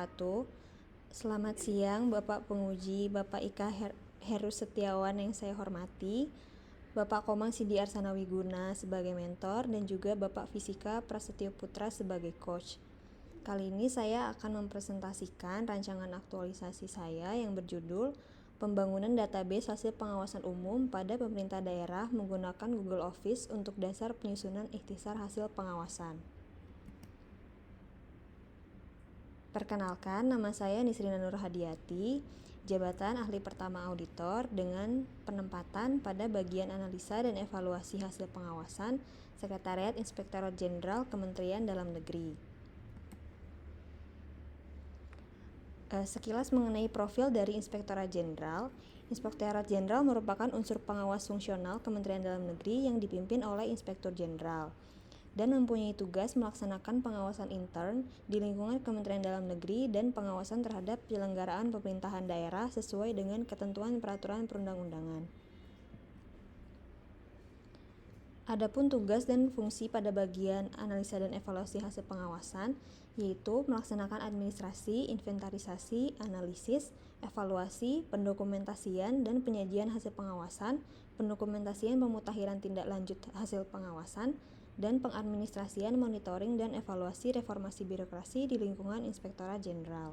wabarakatuh. Selamat siang Bapak Penguji, Bapak Ika Heru Setiawan yang saya hormati, Bapak Komang Sidi Arsana Wiguna sebagai mentor, dan juga Bapak Fisika Prasetyo Putra sebagai coach. Kali ini saya akan mempresentasikan rancangan aktualisasi saya yang berjudul Pembangunan Database Hasil Pengawasan Umum pada Pemerintah Daerah menggunakan Google Office untuk dasar penyusunan ikhtisar hasil pengawasan. Perkenalkan, nama saya Nisrina Nur Hadiati, jabatan Ahli Pertama Auditor dengan penempatan pada bagian analisa dan evaluasi hasil pengawasan, Sekretariat Inspektorat Jenderal Kementerian Dalam Negeri. Sekilas mengenai profil dari Inspektorat Jenderal. Inspektorat Jenderal merupakan unsur pengawas fungsional Kementerian Dalam Negeri yang dipimpin oleh Inspektur Jenderal dan mempunyai tugas melaksanakan pengawasan intern di lingkungan Kementerian Dalam Negeri dan pengawasan terhadap penyelenggaraan pemerintahan daerah sesuai dengan ketentuan peraturan perundang-undangan. Adapun tugas dan fungsi pada bagian analisa dan evaluasi hasil pengawasan, yaitu melaksanakan administrasi, inventarisasi, analisis, evaluasi, pendokumentasian, dan penyajian hasil pengawasan, pendokumentasian pemutahiran tindak lanjut hasil pengawasan, dan pengadministrasian, monitoring, dan evaluasi reformasi birokrasi di lingkungan Inspektorat Jenderal.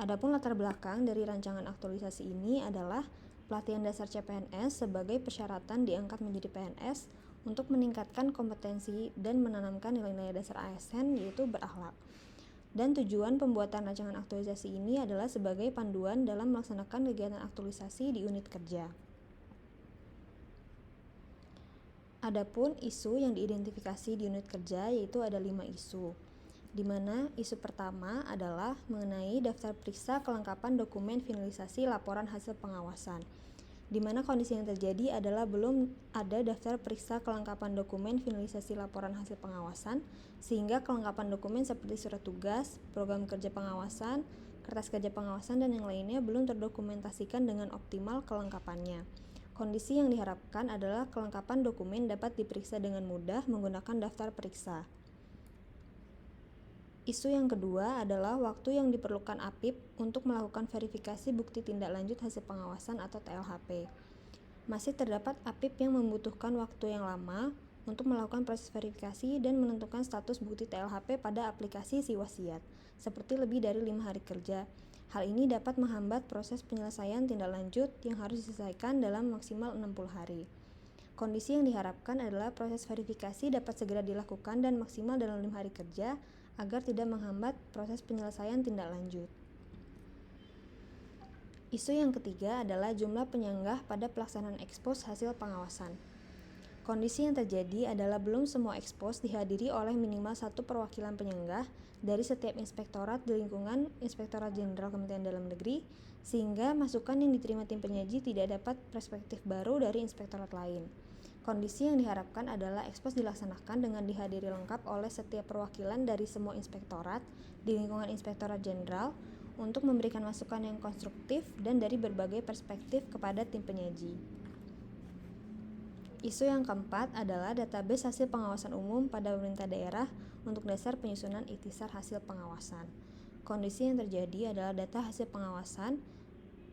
Adapun latar belakang dari rancangan aktualisasi ini adalah pelatihan dasar CPNS sebagai persyaratan diangkat menjadi PNS untuk meningkatkan kompetensi dan menanamkan nilai-nilai dasar ASN, yaitu berakhlak. Dan tujuan pembuatan rancangan aktualisasi ini adalah sebagai panduan dalam melaksanakan kegiatan aktualisasi di unit kerja. Adapun isu yang diidentifikasi di unit kerja yaitu ada 5 isu, di mana isu pertama adalah mengenai daftar periksa kelengkapan dokumen finalisasi laporan hasil pengawasan, di mana kondisi yang terjadi adalah belum ada daftar periksa kelengkapan dokumen finalisasi laporan hasil pengawasan, sehingga kelengkapan dokumen seperti surat tugas, program kerja pengawasan, kertas kerja pengawasan, dan yang lainnya belum terdokumentasikan dengan optimal kelengkapannya. Kondisi yang diharapkan adalah kelengkapan dokumen dapat diperiksa dengan mudah menggunakan daftar periksa. Isu yang kedua adalah waktu yang diperlukan APIP untuk melakukan verifikasi bukti tindak lanjut hasil pengawasan atau TLHP. Masih terdapat APIP yang membutuhkan waktu yang lama untuk melakukan proses verifikasi dan menentukan status bukti TLHP pada aplikasi SiWasiat, seperti lebih dari 5 hari kerja. Hal ini dapat menghambat proses penyelesaian tindak lanjut yang harus diselesaikan dalam maksimal 60 hari. Kondisi yang diharapkan adalah proses verifikasi dapat segera dilakukan dan maksimal dalam 5 hari kerja agar tidak menghambat proses penyelesaian tindak lanjut. Isu yang ketiga adalah jumlah penyanggah pada pelaksanaan ekspos hasil pengawasan. Kondisi yang terjadi adalah belum semua ekspos dihadiri oleh minimal 1 perwakilan penyanggah dari setiap inspektorat di lingkungan Inspektorat Jenderal Kementerian Dalam Negeri, sehingga masukan yang diterima tim penyaji tidak dapat perspektif baru dari inspektorat lain. Kondisi yang diharapkan adalah ekspos dilaksanakan dengan dihadiri lengkap oleh setiap perwakilan dari semua inspektorat di lingkungan Inspektorat Jenderal untuk memberikan masukan yang konstruktif dan dari berbagai perspektif kepada tim penyaji. Isu yang keempat adalah database hasil pengawasan umum pada pemerintah daerah untuk dasar penyusunan ikhtisar hasil pengawasan. Kondisi yang terjadi adalah data hasil pengawasan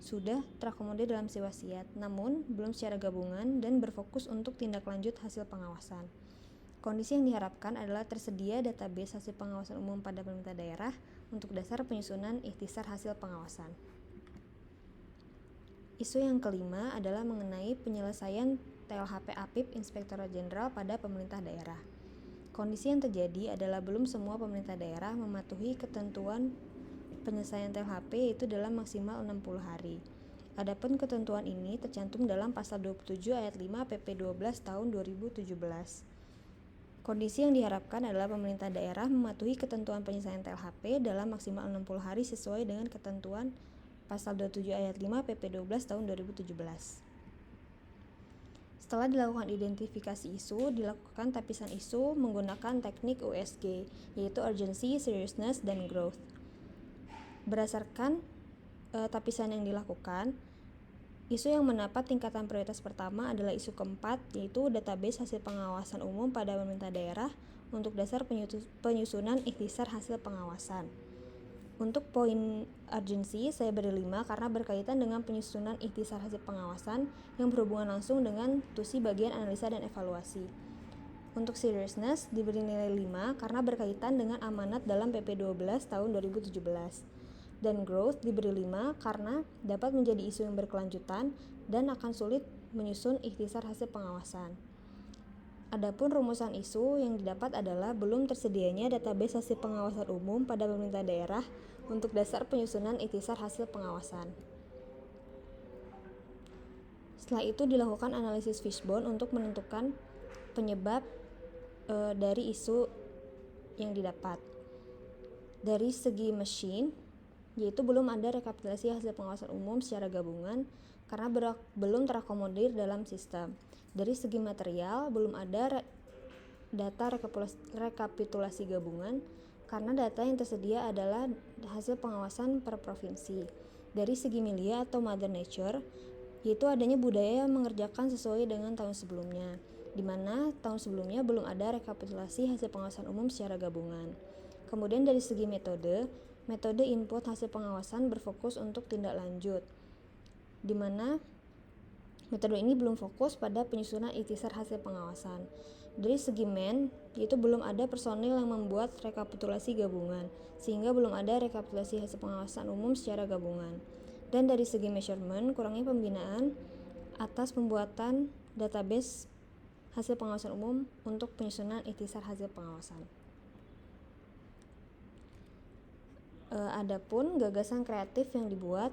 sudah terakomodir dalam SiWasiat, namun belum secara gabungan dan berfokus untuk tindak lanjut hasil pengawasan. Kondisi yang diharapkan adalah tersedia database hasil pengawasan umum pada pemerintah daerah untuk dasar penyusunan ikhtisar hasil pengawasan. Isu yang kelima adalah mengenai penyelesaian TLHP APIP Inspektorat Jenderal pada pemerintah daerah. Kondisi yang terjadi adalah belum semua pemerintah daerah mematuhi ketentuan penyelesaian TLHP yaitu dalam maksimal 60 hari. Adapun ketentuan ini tercantum dalam pasal 27 ayat 5 PP 12 tahun 2017. Kondisi yang diharapkan adalah pemerintah daerah mematuhi ketentuan penyelesaian TLHP dalam maksimal 60 hari sesuai dengan ketentuan pasal 27 ayat 5 PP 12 tahun 2017. Setelah dilakukan identifikasi isu, dilakukan tapisan isu menggunakan teknik USG, yaitu Urgency, Seriousness, dan Growth. Berdasarkan tapisan yang dilakukan, isu yang mendapat tingkatan prioritas pertama adalah isu keempat, yaitu database hasil pengawasan umum pada pemerintah daerah untuk dasar penyusunan ikhtisar hasil pengawasan. Untuk poin urgensi saya beri 5 karena berkaitan dengan penyusunan ikhtisar hasil pengawasan yang berhubungan langsung dengan tusi bagian analisa dan evaluasi. Untuk seriousness diberi nilai 5 karena berkaitan dengan amanat dalam PP 12 tahun 2017. Dan growth diberi 5 karena dapat menjadi isu yang berkelanjutan dan akan sulit menyusun ikhtisar hasil pengawasan. Adapun rumusan isu yang didapat adalah belum tersedianya database hasil pengawasan umum pada pemerintah daerah untuk dasar penyusunan ikhtisar hasil pengawasan. Setelah itu dilakukan analisis fishbone untuk menentukan penyebab dari isu yang didapat. Dari segi mesin, yaitu belum ada rekapitulasi hasil pengawasan umum secara gabungan karena belum terakomodir dalam sistem. Dari segi material, belum ada data rekapitulasi gabungan karena data yang tersedia adalah hasil pengawasan per provinsi. Dari segi milia atau mother nature, yaitu adanya budaya yang mengerjakan sesuai dengan tahun sebelumnya, di mana tahun sebelumnya belum ada rekapitulasi hasil pengawasan umum secara gabungan. Kemudian dari segi metode input hasil pengawasan berfokus untuk tindak lanjut, di mana metode ini belum fokus pada penyusunan ikhtisar hasil pengawasan. Dari segi yaitu belum ada personil yang membuat rekapitulasi gabungan, sehingga belum ada rekapitulasi hasil pengawasan umum secara gabungan. Dan dari segi measurement, kurangnya pembinaan atas pembuatan database hasil pengawasan umum untuk penyusunan ikhtisar hasil pengawasan. Adapun gagasan kreatif yang dibuat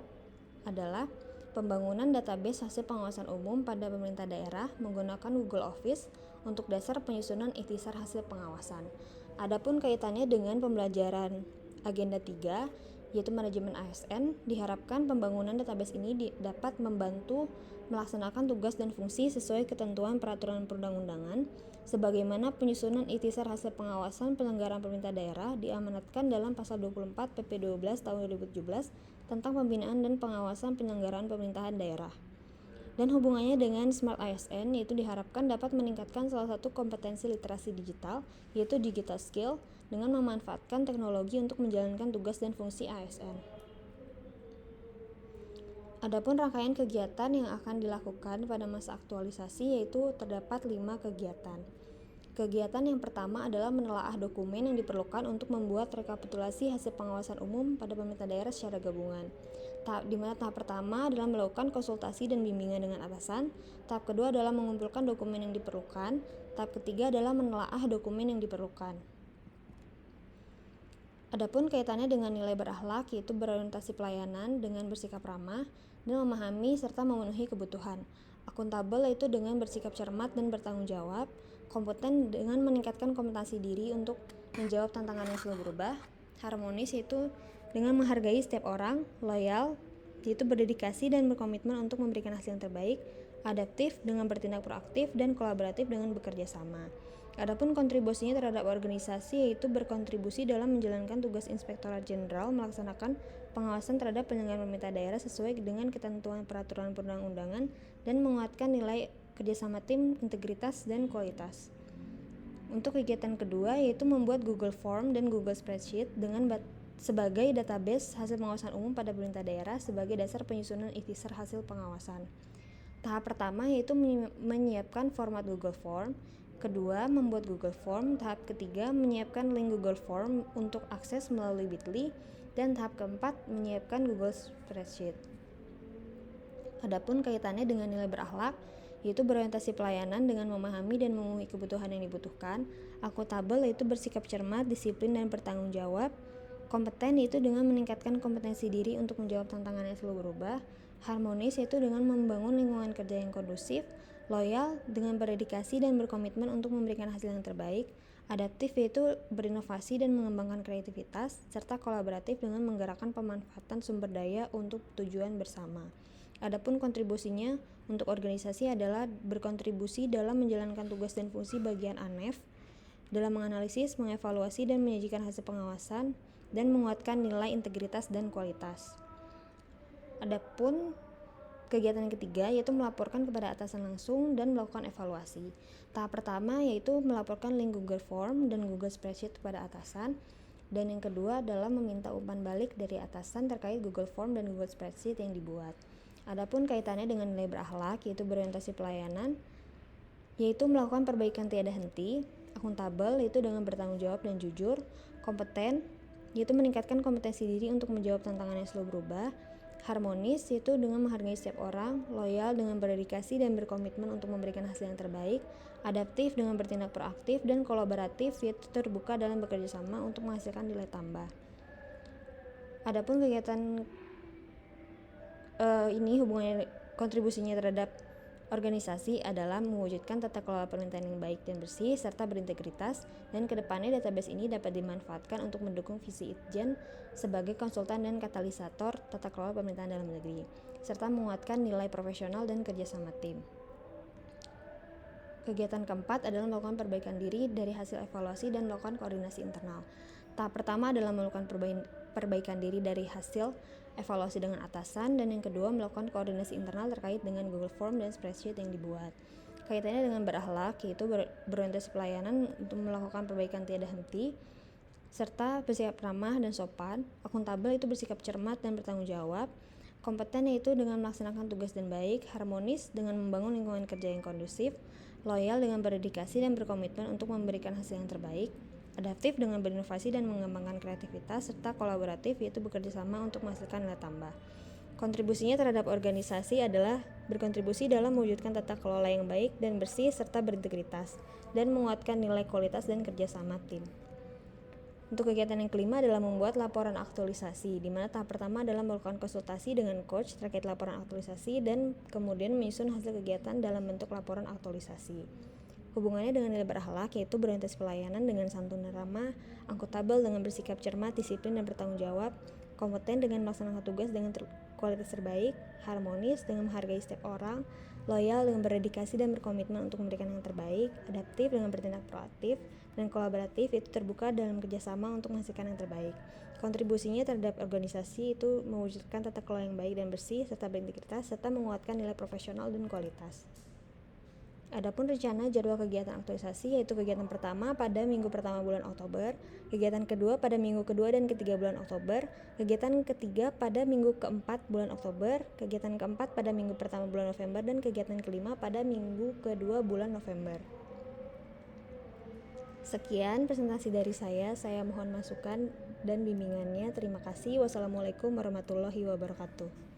adalah pembangunan database hasil pengawasan umum pada pemerintah daerah menggunakan Google Office untuk dasar penyusunan ikhtisar hasil pengawasan. Adapun kaitannya dengan pembelajaran agenda 3, yaitu manajemen ASN, diharapkan pembangunan database ini dapat membantu melaksanakan tugas dan fungsi sesuai ketentuan peraturan perundang-undangan, sebagaimana penyusunan ikhtisar hasil pengawasan penyelenggaraan pemerintah daerah diamanatkan dalam pasal 24 PP 12 tahun 2017 tentang pembinaan dan pengawasan penyelenggaraan pemerintahan daerah. Dan hubungannya dengan Smart ASN, yaitu diharapkan dapat meningkatkan salah satu kompetensi literasi digital, yaitu digital skill, dengan memanfaatkan teknologi untuk menjalankan tugas dan fungsi ASN. Adapun rangkaian kegiatan yang akan dilakukan pada masa aktualisasi yaitu terdapat 5 kegiatan. Kegiatan yang pertama adalah menelaah dokumen yang diperlukan untuk membuat rekapitulasi hasil pengawasan umum pada pemerintah daerah secara gabungan. Di mana tahap pertama adalah melakukan konsultasi dan bimbingan dengan atasan, tahap kedua adalah mengumpulkan dokumen yang diperlukan, tahap ketiga adalah menelaah dokumen yang diperlukan. Adapun kaitannya dengan nilai berakhlak yaitu berorientasi pelayanan dengan bersikap ramah dan memahami serta memenuhi kebutuhan. Akuntabel yaitu dengan bersikap cermat dan bertanggung jawab. Kompeten dengan meningkatkan kompetensi diri untuk menjawab tantangan yang selalu berubah. Harmonis yaitu dengan menghargai setiap orang. Loyal yaitu berdedikasi dan berkomitmen untuk memberikan hasil yang terbaik. Adaptif dengan bertindak proaktif dan kolaboratif dengan bekerja sama. Adapun kontribusinya terhadap organisasi yaitu berkontribusi dalam menjalankan tugas Inspektorat Jenderal melaksanakan pengawasan terhadap penyelenggaraan pemerintah daerah sesuai dengan ketentuan peraturan perundang-undangan dan menguatkan nilai kerjasama tim, integritas, dan kualitas. Untuk kegiatan kedua yaitu membuat Google Form dan Google Spreadsheet dengan sebagai database hasil pengawasan umum pada pemerintah daerah sebagai dasar penyusunan ikhtisar hasil pengawasan. Tahap pertama yaitu menyiapkan format Google Form. Kedua, membuat Google Form. Tahap ketiga, menyiapkan link Google Form untuk akses melalui Bitly. Dan tahap keempat, menyiapkan Google Spreadsheet. Adapun kaitannya dengan nilai berakhlak, yaitu berorientasi pelayanan dengan memahami dan memenuhi kebutuhan yang dibutuhkan. Akuntabel yaitu bersikap cermat, disiplin, dan bertanggung jawab. Kompeten yaitu dengan meningkatkan kompetensi diri untuk menjawab tantangan yang selalu berubah. Harmonis yaitu dengan membangun lingkungan kerja yang kondusif. Loyal dengan berdedikasi dan berkomitmen untuk memberikan hasil yang terbaik. Adaptif yaitu berinovasi dan mengembangkan kreativitas, serta kolaboratif dengan menggerakkan pemanfaatan sumber daya untuk tujuan bersama. Adapun kontribusinya untuk organisasi adalah berkontribusi dalam menjalankan tugas dan fungsi bagian ANEF, dalam menganalisis, mengevaluasi, dan menyajikan hasil pengawasan, dan menguatkan nilai integritas dan kualitas. Adapun Kegiatan yang ketiga yaitu melaporkan kepada atasan langsung dan melakukan evaluasi. Tahap pertama yaitu melaporkan link Google Form dan Google Spreadsheet kepada atasan. Dan yang kedua adalah meminta umpan balik dari atasan terkait Google Form dan Google Spreadsheet yang dibuat. Adapun kaitannya dengan nilai berakhlak yaitu berorientasi pelayanan, yaitu melakukan perbaikan tiada henti, akuntabel yaitu dengan bertanggung jawab dan jujur, kompeten yaitu meningkatkan kompetensi diri untuk menjawab tantangan yang selalu berubah, harmonis yaitu dengan menghargai setiap orang, loyal dengan berdedikasi dan berkomitmen untuk memberikan hasil yang terbaik, adaptif dengan bertindak proaktif, dan kolaboratif yaitu terbuka dalam bekerja sama untuk menghasilkan nilai tambah. Adapun kegiatan ini hubungannya kontribusinya terhadap organisasi adalah mewujudkan tata kelola pemerintahan yang baik dan bersih serta berintegritas, dan kedepannya database ini dapat dimanfaatkan untuk mendukung visi Itjen sebagai konsultan dan katalisator tata kelola pemerintahan dalam negeri, serta menguatkan nilai profesional dan kerjasama tim. Kegiatan keempat adalah melakukan perbaikan diri dari hasil evaluasi dan melakukan koordinasi internal. Tahap pertama adalah melakukan perbaikan diri dari hasil evaluasi dengan atasan, dan yang kedua melakukan koordinasi internal terkait dengan Google Form dan Spreadsheet yang dibuat. Kaitannya dengan berakhlak yaitu berorientasi pelayanan untuk melakukan perbaikan tiada henti, serta bersikap ramah dan sopan, akuntabel itu bersikap cermat dan bertanggung jawab, kompeten yaitu dengan melaksanakan tugas dan baik, harmonis dengan membangun lingkungan kerja yang kondusif, loyal dengan berdedikasi dan berkomitmen untuk memberikan hasil yang terbaik, adaptif dengan berinovasi dan mengembangkan kreativitas, serta kolaboratif yaitu bekerja sama untuk menghasilkan nilai tambah. Kontribusinya terhadap organisasi adalah berkontribusi dalam mewujudkan tata kelola yang baik dan bersih serta berintegritas, dan menguatkan nilai kualitas dan kerjasama tim. Untuk kegiatan yang kelima adalah membuat laporan aktualisasi, di mana tahap pertama adalah melakukan konsultasi dengan coach terkait laporan aktualisasi dan kemudian menyusun hasil kegiatan dalam bentuk laporan aktualisasi. Hubungannya dengan nilai berakhlak yaitu berorientasi pelayanan dengan santun dan ramah, akuntabel dengan bersikap cermat, disiplin dan bertanggung jawab, kompeten dengan melaksanakan tugas dengan kualitas terbaik, harmonis dengan menghargai setiap orang, loyal dengan berdedikasi dan berkomitmen untuk memberikan yang terbaik, adaptif dengan bertindak proaktif, dan kolaboratif yaitu terbuka dalam kerjasama untuk menghasilkan yang terbaik. Kontribusinya terhadap organisasi itu mewujudkan tata kelola yang baik dan bersih serta berintegritas serta menguatkan nilai profesional dan kualitas. Adapun rencana jadwal kegiatan aktualisasi yaitu kegiatan pertama pada minggu pertama bulan Oktober, kegiatan kedua pada minggu kedua dan ketiga bulan Oktober, kegiatan ketiga pada minggu keempat bulan Oktober, kegiatan keempat pada minggu pertama bulan November, dan kegiatan kelima pada minggu kedua bulan November. Sekian presentasi dari saya mohon masukan dan bimbingannya. Terima kasih. Wassalamualaikum warahmatullahi wabarakatuh.